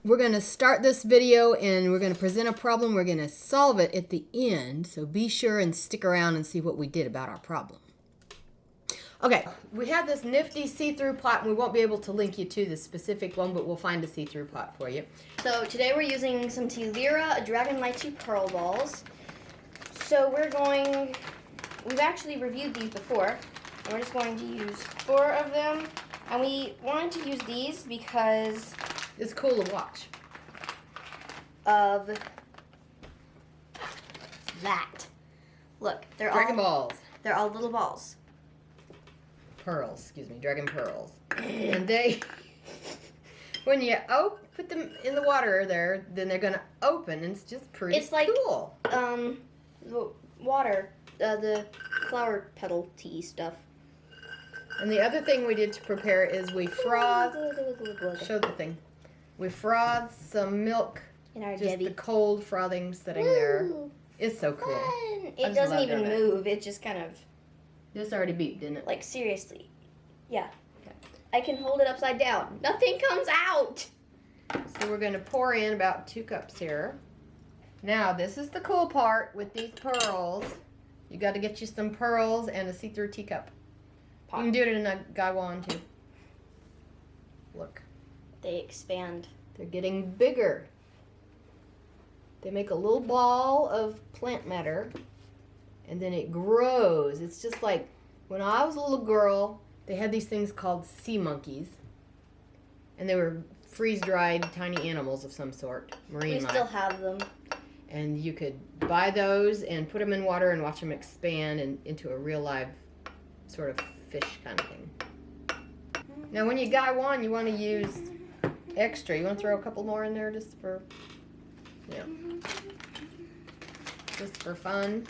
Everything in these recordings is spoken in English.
we're going to start this video and we're going to present a problem. We're going to solve it at the end. So be sure and stick around and see what we did about our problem. Okay, we have this nifty see-through pot, and we won't be able to link you to the specific one, but we'll find a see-through pot for you. So today we're using some tea lira, a dragon lychee pearl balls. So we've actually reviewed these before, and we're just going to use 4 of them. And we wanted to use these because it's cool to watch. Of that. Look, Dragon balls. They're all little balls. Pearls, excuse me, dragon pearls. And they, when you put them in the water there, then they're going to open, and it's just pretty cool. It's like, the water, the flower petal tea stuff. And the other thing we did to prepare is we frothed, show the thing, we frothed some milk, in our just Debbie. the cold frothing sitting there. It's so cool. It doesn't even move, it just kind of... This already beeped, didn't it? Like, seriously. Yeah. Okay. I can hold it upside down. Nothing comes out. So we're going to pour in about 2 cups here. Now, this is the cool part with these pearls. You got to get you some pearls and a see-through teacup. You can do it in a gaiwan too. Look. They expand. They're getting bigger. They make a little ball of plant matter. And then it grows. It's just like when I was a little girl, they had these things called sea monkeys. And they were freeze-dried tiny animals of some sort. Marine life. We still have them. And you could buy those and put them in water and watch them expand into a real live sort of fish kind of thing. Now when you gaiwan, you want to use extra. You want to throw a couple more in there just for, just for fun.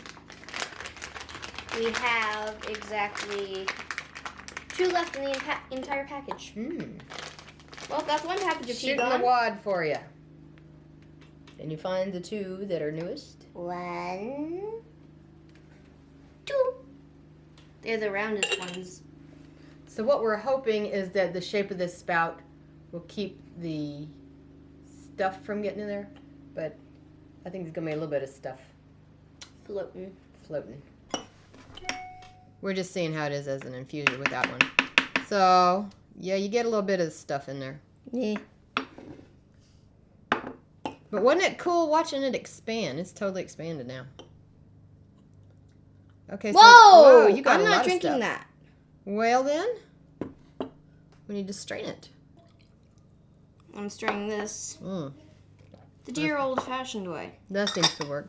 We have exactly 2 left in the entire package. Well, that's 1 package of tea Shooting gone. the wad for you. Can you find the 2 that are newest? 1, 2. They're the roundest ones. So what we're hoping is that the shape of this spout will keep the stuff from getting in there. But I think there's going to be a little bit of stuff Floating. We're just seeing how it is as an infuser with that one. So, yeah, you get a little bit of stuff in there. Yeah. But wasn't it cool watching it expand? It's totally expanded now. Okay, so Whoa! You got I'm a not lot drinking of stuff. that. Well then, we need to strain it. I'm straining this Mm, the dear old-fashioned way. that seems to work.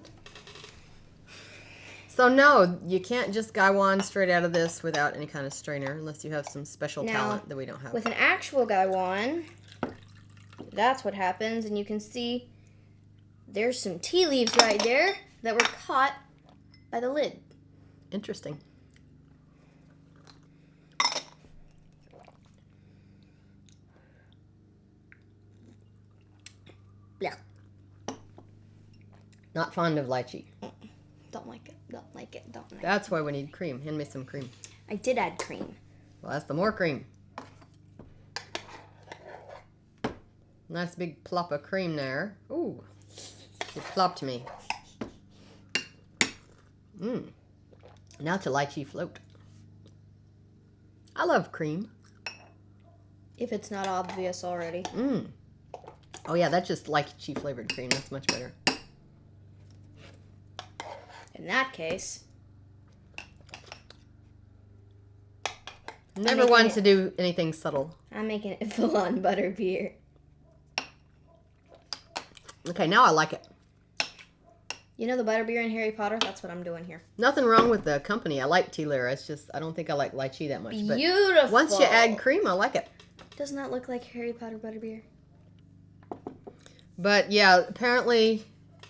So no, you can't just gaiwan straight out of this without any kind of strainer unless you have some special talent that we don't have. With an actual gaiwan, that's what happens, and you can see there's some tea leaves right there that were caught by the lid. Interesting. Yeah. Not fond of lychee. Don't like it. Don't like it. Don't like it. That's why we need cream. Hand me some cream. I did add cream. Well, that's the more cream. Nice big plop of cream there. Ooh, it plopped me. Now to lychee float. I love cream. If it's not obvious already. Oh yeah, that's just lychee flavored cream. That's much better. In that case, Never one to do anything subtle. I'm making it full-on butter beer. Okay, now I like it. You know the butter beer in Harry Potter? That's what I'm doing here. Nothing wrong with the company. I like tea lira. It's just I don't think I like lychee that much. Beautiful. But once you add cream, I like it. Doesn't that look like Harry Potter butter beer? But yeah, apparently,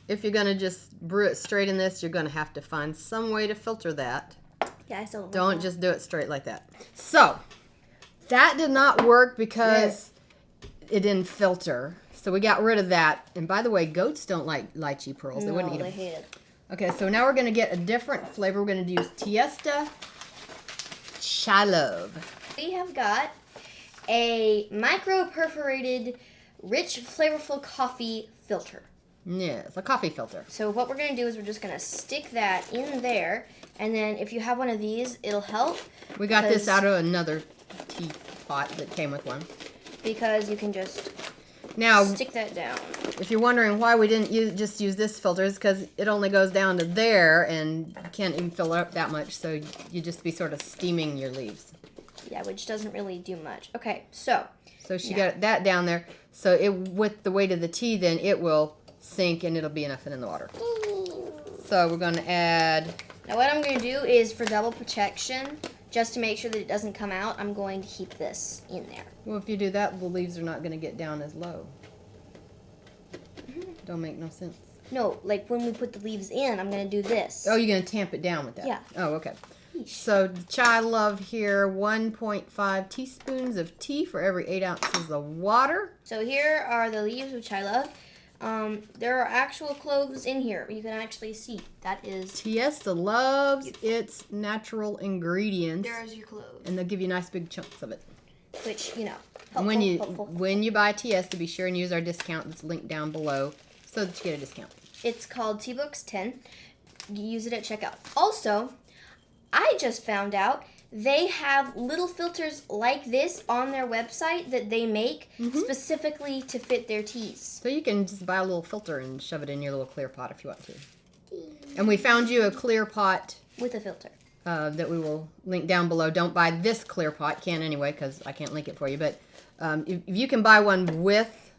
if you're gonna just brew it straight in this, you're gonna have to find some way to filter that. Yeah, I still Don't just do it straight like that. So that did not work because it didn't filter. So we got rid of that. And by the way, goats don't like lychee pearls. They wouldn't eat them. They hate it. Okay, so now we're going to get a different flavor. We're going to use Tiesta Chalove. We have got a micro perforated rich, flavorful coffee filter. Yes, a coffee filter. So what we're going to do is we're just going to stick that in there. And then if you have one of these, it'll help. We got this out of another teapot that came with one. Because you can just now stick that down. If you're wondering why we didn't just use this filter, it's because it only goes down to there and you can't even fill it up that much. So you just be sort of steaming your leaves. Yeah, which doesn't really do much. Okay, so she got that down there. So it with the weight of the tea, then it will sink and it'll be enough in the water. So we're going to add. Now what I'm going to do is for double protection, just to make sure that it doesn't come out, I'm going to keep this in there. Well, if you do that, the leaves are not going to get down as low. Don't make no sense. No, like when we put the leaves in, I'm going to do this. Oh, you're going to tamp it down with that? Yeah. Oh, okay. So the chai love here, 1.5 teaspoons of tea for every 8 ounces of water. So here are the leaves, which I love. There are actual cloves in here. You can actually see. That is... Tiesta loves its natural ingredients. There's your cloves. And they'll give you nice big chunks of it. Which, you know, helpful, when you buy Tiesta, be sure and use our discount that's linked down below so that you get a discount. It's called T-Books10. You use it at checkout. Also, I just found out they have little filters like this on their website that they make specifically to fit their teas. So you can just buy a little filter and shove it in your little clear pot if you want to. And we found you a clear pot. With a filter. That we will link down below. Don't buy this clear pot. Can't anyway because I can't link it for you. But if you can buy one with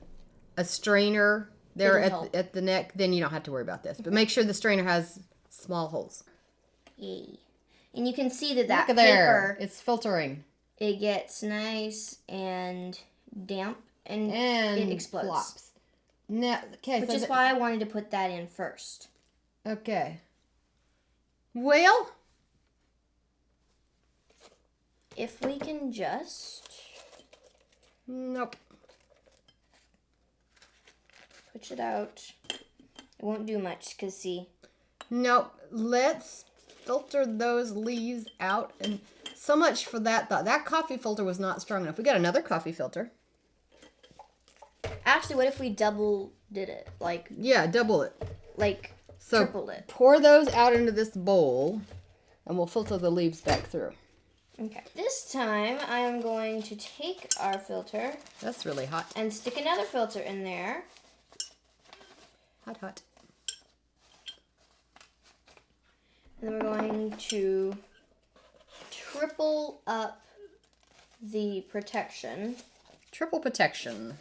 a strainer there at the neck, then you don't have to worry about this. But make sure the strainer has small holes. Yay. And you can see that that Look there. It's filtering. It gets nice and damp and it explodes. Flops. Now, okay, which is why I wanted to put that in first. Okay. Well, if we can just... Nope. Push it out. It won't do much because see. Nope. Let's filter those leaves out. And so much for that thought. That coffee filter was not strong enough. We got another coffee filter. Actually, what if we double did it? Like... Yeah, double it. Like, so triple it. Pour those out into this bowl. And we'll filter the leaves back through. Okay. This time, I am going to take our filter. That's really hot. And stick another filter in there. Hot, hot. And then we're going to triple up the protection. Triple protection.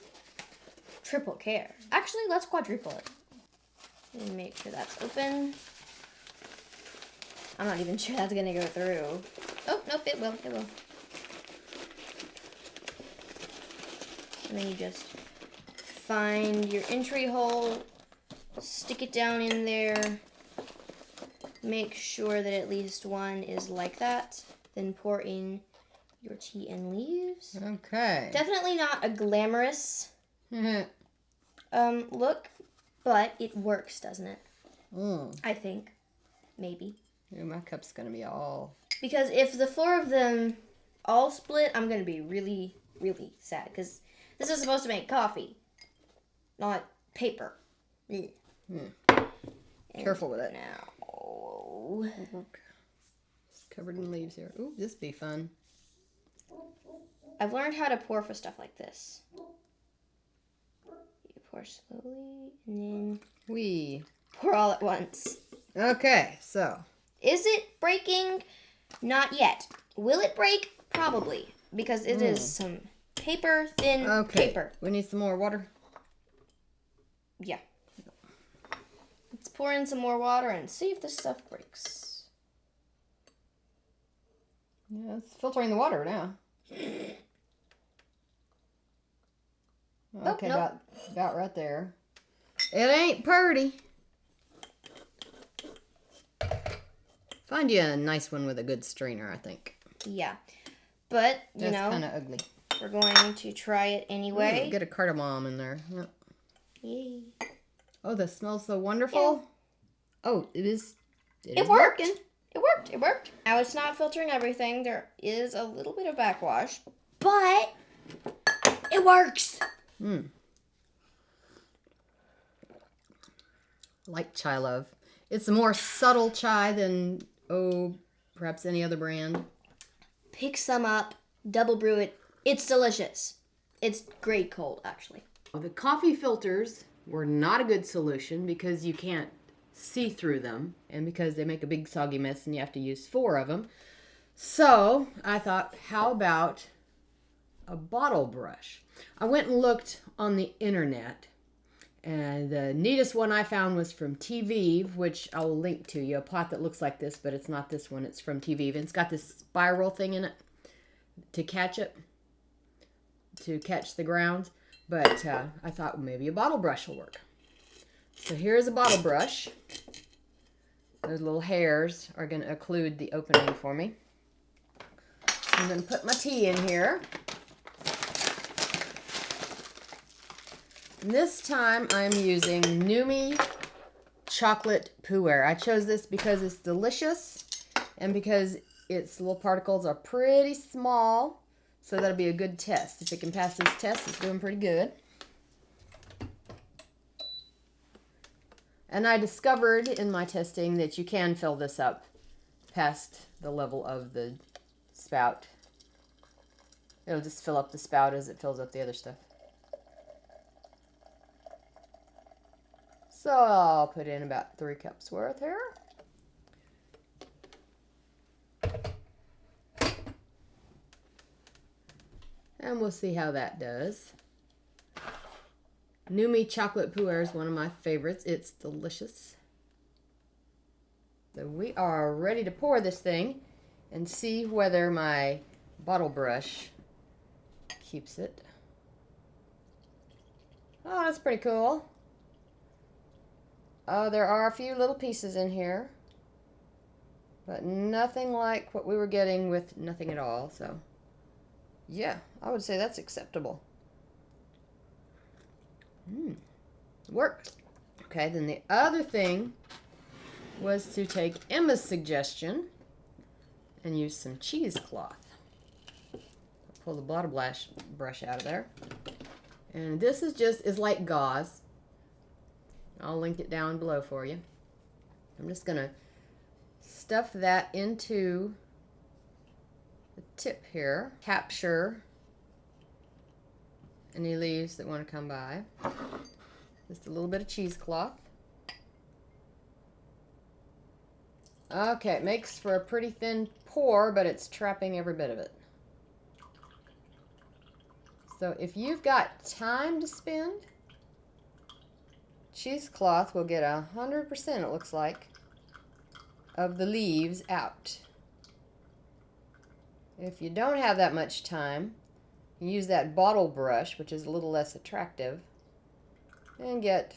Triple care. Actually, let's quadruple it. And make sure that's open. I'm not even sure that's going to go through. Oh, nope, it will. It will. And then you just find your entry hole, stick it down in there, make sure that at least one is like that, then pour in your tea and leaves. Okay. Definitely not a glamorous look, but it works, doesn't it? I think. Maybe. Ooh, my cup's going to be all... Because if the 4 of them all split, I'm going to be really, really sad. Because this is supposed to make coffee, not paper. Careful with it. Now. It's covered in leaves here. Ooh, this be fun. I've learned how to pour for stuff like this. You pour slowly, and then pour all at once. Okay, so... Is it breaking? Not yet. Will it break? Probably. Because it is some paper, thin paper. We need some more water. Yeah. Let's pour in some more water and see if this stuff breaks. Yeah, it's filtering the water now. Okay, nope. about right there. It ain't pretty. Find you a nice one with a good strainer, I think. Yeah. But, you know. That's kind of ugly. We're going to try it anyway. Ooh, get a cardamom in there. Yep. Yay. Oh, that smells so wonderful. Yeah. Oh, it is worked. Working. It worked. It worked. Now, it's not filtering everything. There is a little bit of backwash. But it works. like Chai Love. It's a more subtle chai than, perhaps any other brand. Pick some up, double brew it. It's delicious. It's great cold, actually. The coffee filters were not a good solution because you can't see through them and because they make a big soggy mess and you have to use 4 of them. So I thought, how about a bottle brush? I went and looked on the internet, and the neatest one I found was from Teapot, which I'll link to you. A pot that looks like this, but it's not this one. It's from Teapot. And it's got this spiral thing in it to catch it, to catch the grounds. But I thought maybe a bottle brush will work. So here's a bottle brush. Those little hairs are going to occlude the opening for me. I'm going to put my tea in here. And this time I'm using Numi chocolate pu'er. I chose this because it's delicious and because its little particles are pretty small. So that'll be a good test. If it can pass this test, it's doing pretty good. And I discovered in my testing that you can fill this up past the level of the spout. It'll just fill up the spout as it fills up the other stuff. So I'll put in about 3 cups worth here. And we'll see how that does. Numi chocolate pu'er is one of my favorites. It's delicious. So we are ready to pour this thing and see whether my bottle brush keeps it. Oh, that's pretty cool. Oh, there are a few little pieces in here, but nothing like what we were getting with nothing at all. So yeah, I would say that's acceptable. Works. Okay, then the other thing was to take Emma's suggestion and use some cheesecloth. Pull the bottle brush out of there. And this is like gauze. I'll link it down below for you. I'm just going to stuff that into the tip here. Capture any leaves that want to come by. Just a little bit of cheesecloth. Okay, it makes for a pretty thin pour, but it's trapping every bit of it. So if you've got time to spend, cheesecloth will get 100%, it looks like, of the leaves out. If you don't have that much time, you use that bottle brush, which is a little less attractive, and get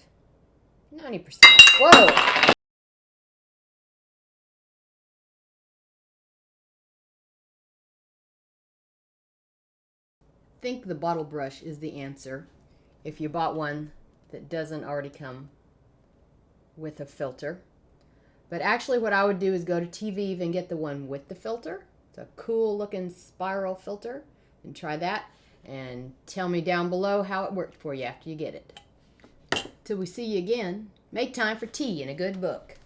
90%. Whoa! I think the bottle brush is the answer if you bought one that doesn't already come with a filter. But actually what I would do is go to TV and get the one with the filter. It's a cool looking spiral filter, and try that and tell me down below how it worked for you after you get it. Till we see you again, make time for tea and a good book.